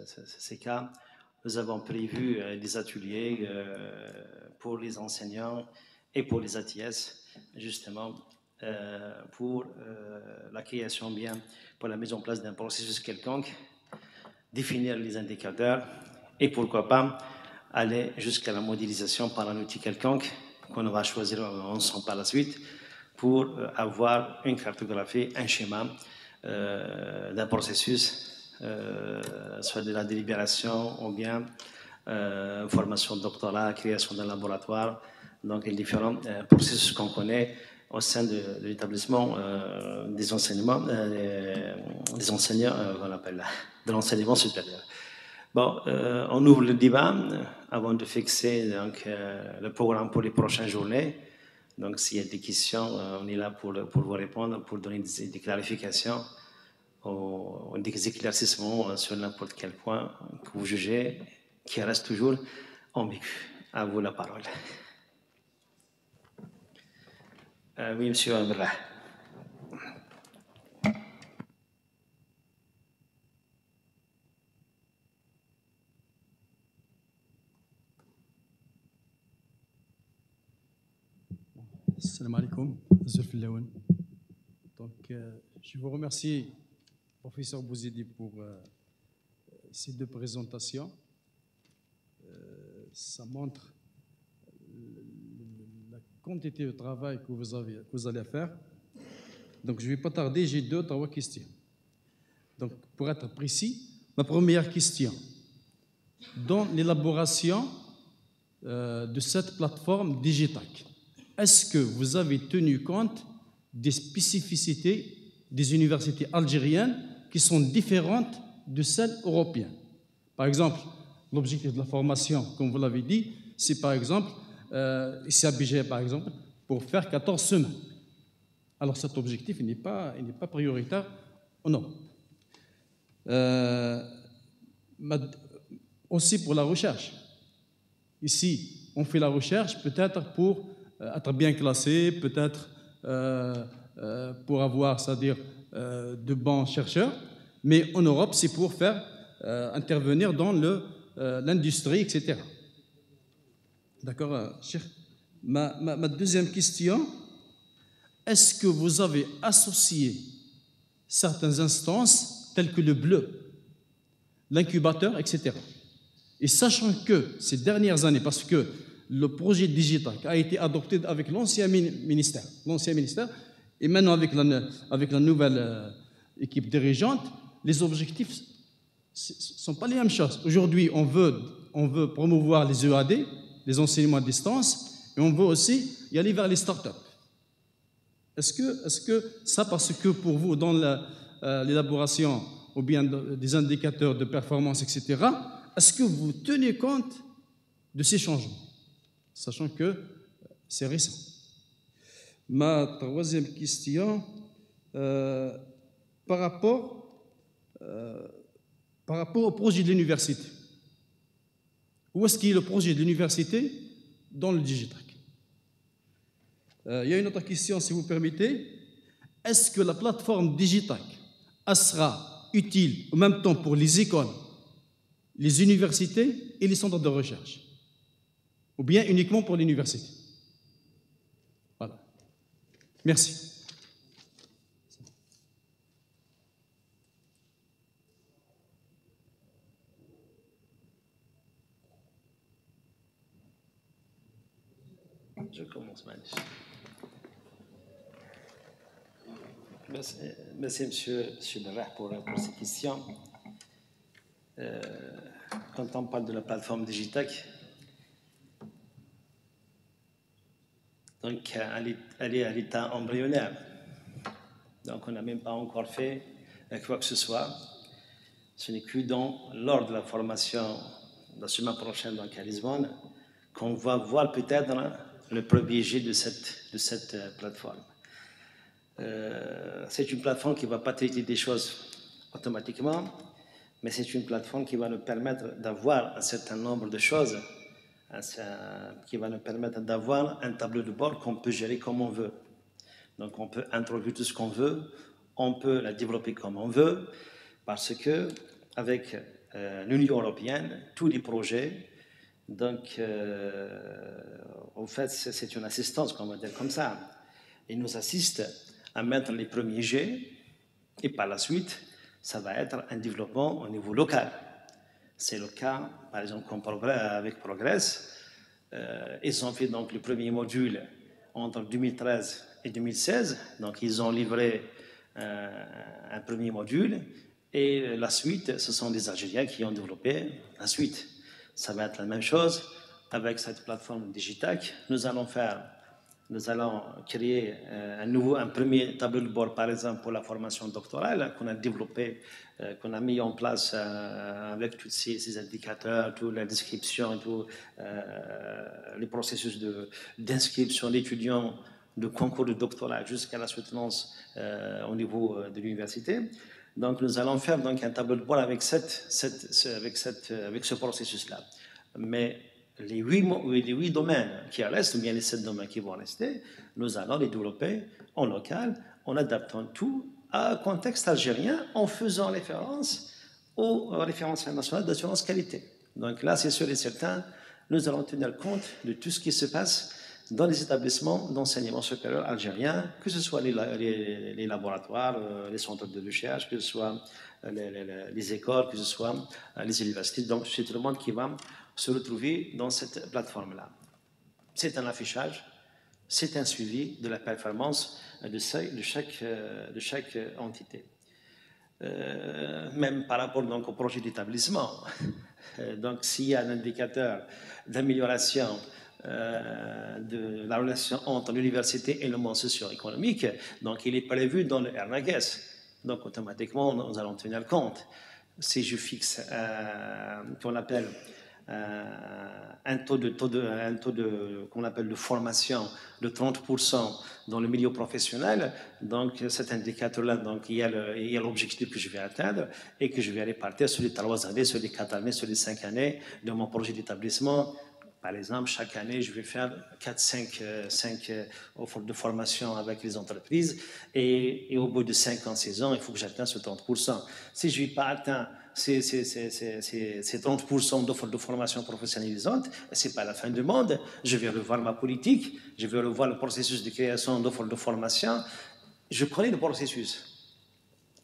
ces cas, nous avons prévu des ateliers pour les enseignants et pour les ATS, justement, pour la création bien, pour la mise en place d'un processus quelconque, définir les indicateurs et pourquoi pas aller jusqu'à la modélisation par un outil quelconque qu'on va choisir ensemble par la suite pour avoir une cartographie, un schéma d'un processus, soit de la délibération ou bien formation de doctorat, création d'un laboratoire, donc les différents processus qu'on connaît au sein de l'établissement des enseignements, des enseignants, on appelle, de l'enseignement supérieur. Bon, on ouvre le débat avant de fixer donc, le programme pour les prochaines journées. Donc, s'il y a des questions, on est là pour vous répondre, pour donner des clarifications ou des éclaircissements sur n'importe quel point que vous jugez qui reste toujours ambigu. À vous la parole. Oui, monsieur Amrah. Salam alaikum, donc, je vous remercie, professeur Bouzidi, pour ces deux présentations. Ça montre la quantité de travail que vous allez faire. Donc, je ne vais pas tarder, j'ai 2 ou 3 questions. Donc, pour être précis, ma première question. Dans l'élaboration de cette plateforme Digitac, est-ce que vous avez tenu compte des spécificités des universités algériennes qui sont différentes de celles européennes? Par exemple, l'objectif de la formation, comme vous l'avez dit, c'est par exemple, ici à Béger, par exemple, pour faire 14 semaines. Alors cet objectif, il n'est pas prioritaire en Europe. Aussi pour la recherche. Ici, on fait la recherche peut-être pour être bien classé, peut-être pour avoir, c'est-à-dire de bons chercheurs, mais en Europe, c'est pour faire intervenir dans l'industrie, etc. D'accord, Cheikh. Ma deuxième question, est-ce que vous avez associé certaines instances telles que le bleu, l'incubateur, etc. Et sachant que ces dernières années, parce que le projet Digitac a été adopté avec l'ancien ministère, et maintenant avec la nouvelle équipe dirigeante, les objectifs ne sont pas les mêmes choses. Aujourd'hui, on veut promouvoir les EAD, les enseignements à distance, et on veut aussi y aller vers les startups. Est-ce que ça, parce que pour vous, dans l'élaboration ou bien des indicateurs de performance, etc., est-ce que vous tenez compte de ces changements, sachant que c'est récent? Ma troisième question, par rapport au projet de l'université. Où est-ce qu'il y a le projet de l'université dans le Digitac? Il y a une autre question, si vous permettez. Est-ce que la plateforme Digitac sera utile en même temps pour les écoles, les universités et les centres de recherche, ou bien uniquement pour l'université? Voilà. Merci. Je commence, Manish. Merci, monsieur Berrah, pour ces questions. Quand on parle de la plateforme Digitac, donc elle est à l'état embryonnaire. Donc on n'a même pas encore fait quoi que ce soit. Ce n'est que lors de la formation la semaine prochaine donc à Lisbonne qu'on va voir peut-être le premier jet de cette plateforme. C'est une plateforme qui ne va pas traiter des choses automatiquement, mais c'est une plateforme qui va nous permettre d'avoir un certain nombre de choses, qui va nous permettre d'avoir un tableau de bord qu'on peut gérer comme on veut. Donc on peut introduire tout ce qu'on veut, on peut la développer comme on veut, parce que avec l'Union européenne, tous les projets. Donc, en fait, c'est une assistance, on va dire comme ça. Ils nous assistent à mettre les premiers jets et par la suite, ça va être un développement au niveau local. C'est le cas, par exemple, avec Progress. Ils ont fait donc le premier module entre 2013 et 2016. Donc, ils ont livré un premier module. Et la suite, ce sont des Algériens qui ont développé la suite. Ça va être la même chose avec cette plateforme Digitac. Nous allons créer un premier tableau de bord, par exemple, pour la formation doctorale qu'on a développé, qu'on a mis en place avec tous ces indicateurs, toute la description, tous les processus d'inscription d'étudiants de concours de doctorat jusqu'à la soutenance au niveau de l'université. Donc, nous allons faire donc, un tableau de bord avec ce processus-là. Mais les 8 domaines qui restent, ou bien les 7 domaines qui vont rester, nous allons les développer en local, en adaptant tout à un contexte algérien, en faisant référence aux référentiels nationaux d'assurance qualité. Donc là, c'est sûr et certain, nous allons tenir compte de tout ce qui se passe dans les établissements d'enseignement supérieur algériens, que ce soit les laboratoires, les centres de recherche, que ce soit les écoles, que ce soit les universités. Donc, c'est tout le monde qui va se retrouver dans cette plateforme-là. C'est un affichage, c'est un suivi de la performance de chaque entité. Même par rapport donc, au projet d'établissement. Donc, s'il y a un indicateur d'amélioration de la relation entre l'université et le monde socio-économique, donc il est prévu dans le RNAGES. Donc, automatiquement, nous allons tenir compte. Si je fixe qu'on appelle un taux qu'on appelle de formation de 30% dans le milieu professionnel, donc cet indicateur-là, donc il y a l'objectif que je vais atteindre et que je vais répartir sur les 3 années, sur les 4 années, sur les 5 années de mon projet d'établissement. Par exemple, chaque année, je vais faire 5 offres de formation avec les entreprises et au bout de 5 ans, 6 ans, il faut que j'atteigne ce 30%. Si je n'ai pas atteint ces 30% d'offres de formation professionnalisantes, ce n'est pas la fin du monde. Je vais revoir ma politique, je vais revoir le processus de création d'offres de formation. Je connais le processus,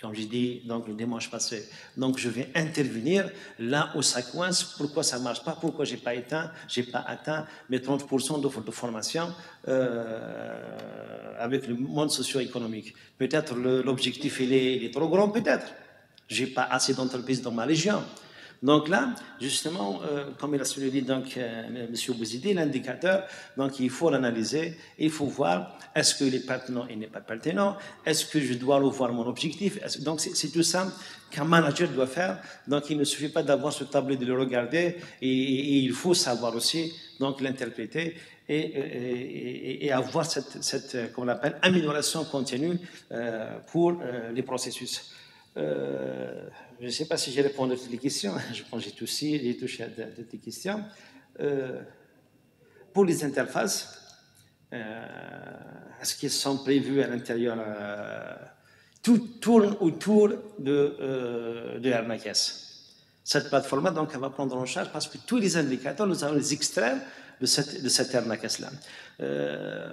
comme j'ai dit donc, le dimanche passé. Donc, je vais intervenir là où ça coince, pourquoi ça ne marche pas, pourquoi je n'ai pas atteint mes 30% d'offres de formation avec le monde socio-économique. Peut-être l'objectif il est trop grand, peut-être. Je n'ai pas assez d'entreprises dans ma région. Donc là, justement, comme il a souligné donc M. Bouzidi, l'indicateur, donc il faut l'analyser, il faut voir est-ce qu'il est pertinent et n'est pas pertinent, est-ce que je dois revoir mon objectif. Donc c'est tout ça qu'un manager doit faire. Donc il ne suffit pas d'avoir ce tableau de le regarder et il faut savoir aussi donc l'interpréter et avoir cette qu'on appelle amélioration continue pour les processus. Je ne sais pas si j'ai répondu à toutes les questions. Je pense que j'ai touché à toutes les questions. Pour les interfaces, est-ce qu'elles sont prévues à l'intérieur tout tourne autour de RNAGES. Cette plateforme-là, donc, elle va prendre en charge parce que tous les indicateurs, nous allons les extraire de cette RNAGES-là.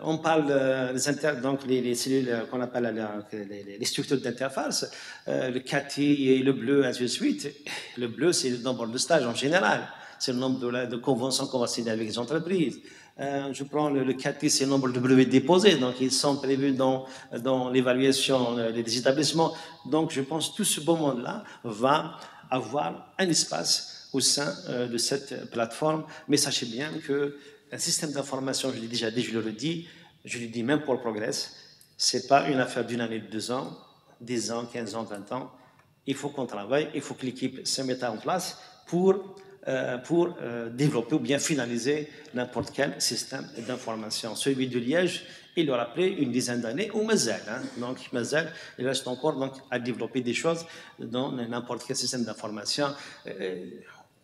On parle donc les cellules qu'on appelle les structures d'interface, le CATI et le bleu, ainsi de suite. Le bleu, c'est le nombre de stages en général. C'est le nombre de conventions qu'on va signer avec les entreprises. Je prends le CATI, c'est le nombre de brevets déposés, donc ils sont prévus dans l'évaluation des établissements. Donc je pense que tout ce beau monde-là va avoir un espace au sein de cette plateforme. Mais sachez bien qu'un système d'information, je l'ai déjà dit, je le redis, je le dis même pour le Progress, ce n'est pas une affaire d'une année, de 2 ans, 10 ans, 15 ans, 20 ans. Il faut qu'on travaille, il faut que l'équipe se mette en place pour développer ou bien finaliser n'importe quel système d'information. Celui de Liège, il aura pris une dizaine d'années, ou Mazel. Donc, Mazel, il reste encore donc, à développer des choses dans n'importe quel système d'information.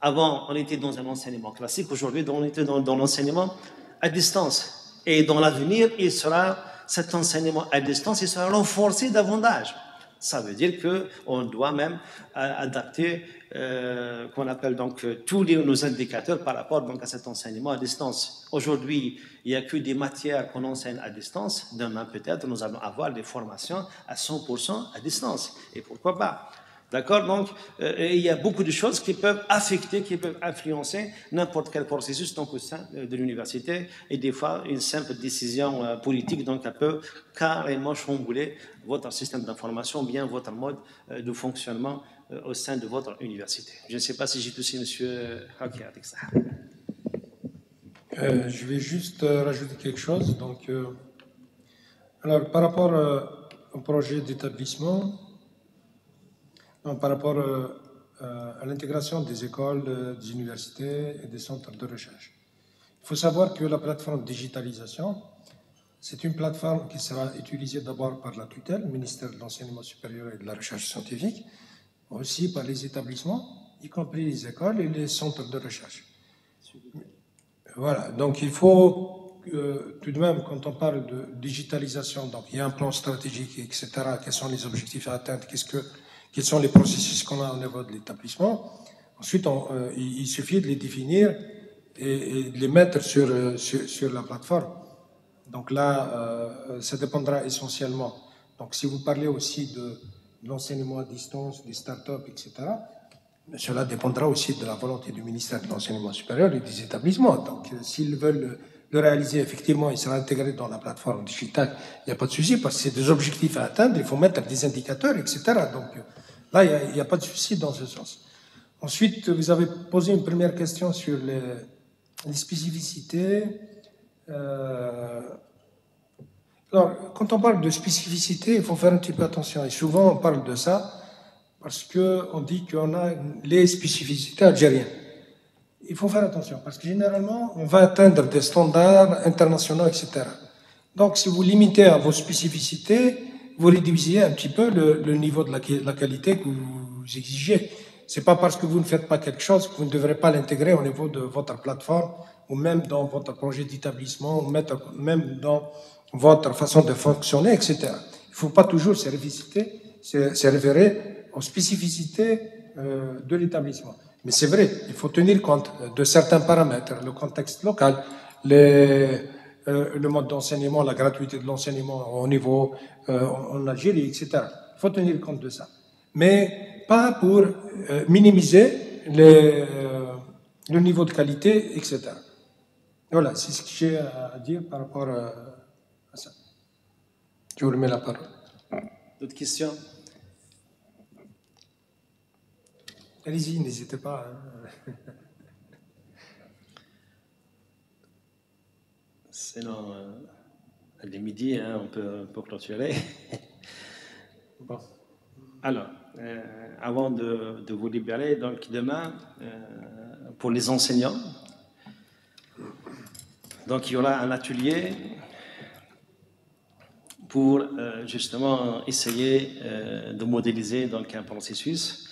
Avant, on était dans un enseignement classique. Aujourd'hui, on était dans l'enseignement à distance. Et dans l'avenir, cet enseignement à distance, il sera renforcé davantage. Ça veut dire qu'on doit même adapter, qu'on appelle donc tous nos indicateurs par rapport donc à cet enseignement à distance. Aujourd'hui, il n'y a que des matières qu'on enseigne à distance. Demain, peut-être, nous allons avoir des formations à 100% à distance. Et pourquoi pas? D'accord? Donc, il y a beaucoup de choses qui peuvent affecter, qui peuvent influencer n'importe quel processus donc, au sein de l'université. Et des fois, une simple décision politique donc, elle peut carrément chambouler votre système d'information, bien votre mode de fonctionnement au sein de votre université. Je ne sais pas si j'ai touché M. Haki avec ça. Je vais juste rajouter quelque chose. Donc, alors, par rapport au projet d'établissement, par rapport à l'intégration des écoles, des universités et des centres de recherche. Il faut savoir que la plateforme digitalisation, c'est une plateforme qui sera utilisée d'abord par la tutelle, le ministère de l'Enseignement supérieur et de la Recherche scientifique, aussi par les établissements, y compris les écoles et les centres de recherche. Voilà, donc il faut tout de même, quand on parle de digitalisation, donc il y a un plan stratégique, etc., quels sont les objectifs à atteindre, quels sont les processus qu'on a au niveau de l'établissement. Ensuite, il suffit de les définir et de les mettre sur la plateforme. Donc là, ça dépendra essentiellement. Donc si vous parlez aussi de l'enseignement à distance, des startups, etc., cela dépendra aussi de la volonté du ministère de l'Enseignement supérieur et des établissements. Donc s'ils veulent le réaliser, effectivement, il sera intégré dans la plateforme digitale. Il n'y a pas de souci, parce que c'est des objectifs à atteindre, il faut mettre des indicateurs, etc. Donc là, il n'y a pas de souci dans ce sens. Ensuite, vous avez posé une première question sur les spécificités. Alors, quand on parle de spécificité, il faut faire un petit peu attention. Et souvent, on parle de ça parce qu'on dit qu'on a les spécificités algériennes. Il faut faire attention, parce que généralement, on va atteindre des standards internationaux, etc. Donc, si vous limitez à vos spécificités, vous réduisez un petit peu le niveau de la qualité que vous exigez. C'est pas parce que vous ne faites pas quelque chose que vous ne devrez pas l'intégrer au niveau de votre plateforme, ou même dans votre projet d'établissement, ou même dans votre façon de fonctionner, etc. Il ne faut pas toujours se référer aux spécificités de l'établissement. Mais c'est vrai, il faut tenir compte de certains paramètres, le contexte local, le mode d'enseignement, la gratuité de l'enseignement au niveau en Algérie, etc. Il faut tenir compte de ça. Mais pas pour minimiser le niveau de qualité, etc. Voilà, c'est ce que j'ai à dire par rapport à ça. Je vous remets la parole. D'autres questions? Allez-y, n'hésitez pas. Sinon, il est midi, hein, on peut clôturer. Bon. Alors, avant de vous libérer, donc demain, pour les enseignants, donc il y aura un atelier pour justement essayer de modéliser donc un processus.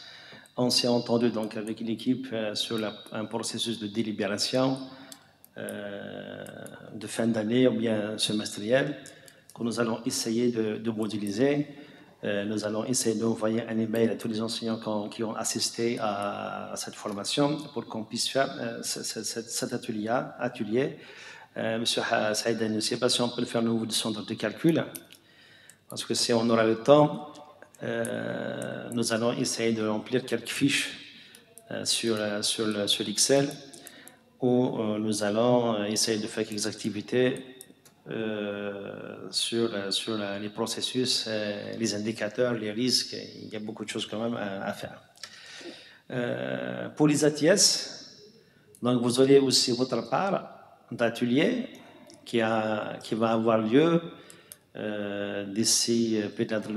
On s'est entendu donc avec l'équipe sur un processus de délibération de fin d'année ou bien semestriel que nous allons essayer de modéliser. Nous allons essayer d'envoyer un email à tous les enseignants qui ont assisté à cette formation pour qu'on puisse faire cet atelier. Monsieur Saïd, je ne sais pas si on peut le faire au niveau du centre de calcul, parce que si on aura le temps, nous allons essayer de remplir quelques fiches sur l'Excel où nous allons essayer de faire quelques activités sur les processus, les indicateurs, les risques. Il y a beaucoup de choses quand même à faire. Pour les ATS, donc vous aurez aussi votre part d'atelier qui va avoir lieu d'ici peut-être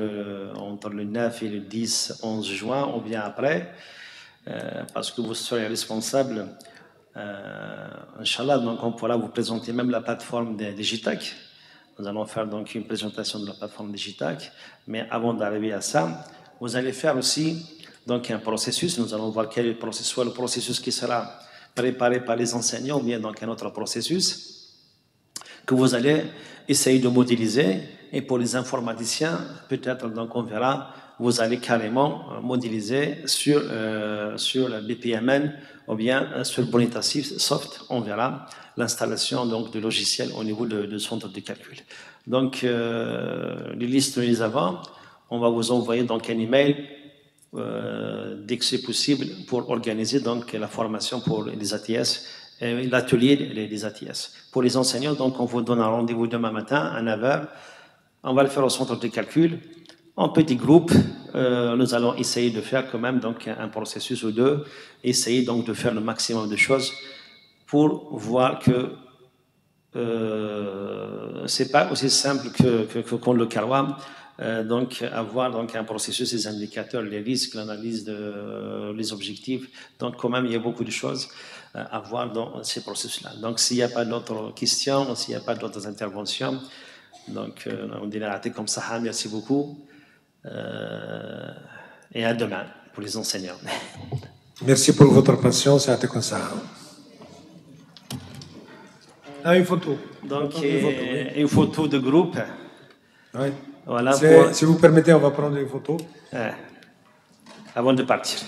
entre le 9 et le 10-11 juin ou bien après, parce que vous serez responsable, Inch'Allah, donc on pourra vous présenter même la plateforme des GITAC. Nous allons faire donc une présentation de la plateforme des GITAC, mais avant d'arriver à ça, vous allez faire aussi donc un processus. Nous allons voir quel est le processus qui sera préparé par les enseignants ou bien donc un autre processus que vous allez essayer de modéliser. Et pour les informaticiens, peut-être donc on verra vous allez carrément modéliser sur le BPMN ou bien sur le Bonita Soft, on verra l'installation donc de logiciels au niveau de centre de calcul. Donc les listes nous les avons. On va vous envoyer donc un email dès que c'est possible pour organiser donc la formation pour les ATS, l'atelier des ATS. Pour les enseignants, donc on vous donne un rendez-vous demain matin à 9h. On va le faire au centre de calcul en petits groupes. Nous allons essayer de faire quand même donc un processus ou deux, essayer donc de faire le maximum de choses pour voir que c'est pas aussi simple qu'on le carroie. Donc avoir donc un processus, les indicateurs, les risques, l'analyse des objectifs. Donc quand même il y a beaucoup de choses à voir dans ces processus-là. Donc s'il n'y a pas d'autres questions, s'il n'y a pas d'autres interventions, donc on dirait raté comme ça. Merci beaucoup et à demain pour les enseignants. Merci pour votre patience et à comme ça. Une photo. Donc une photo de groupe. Oui. Voilà Si vous permettez, on va prendre une photo. Avant de partir.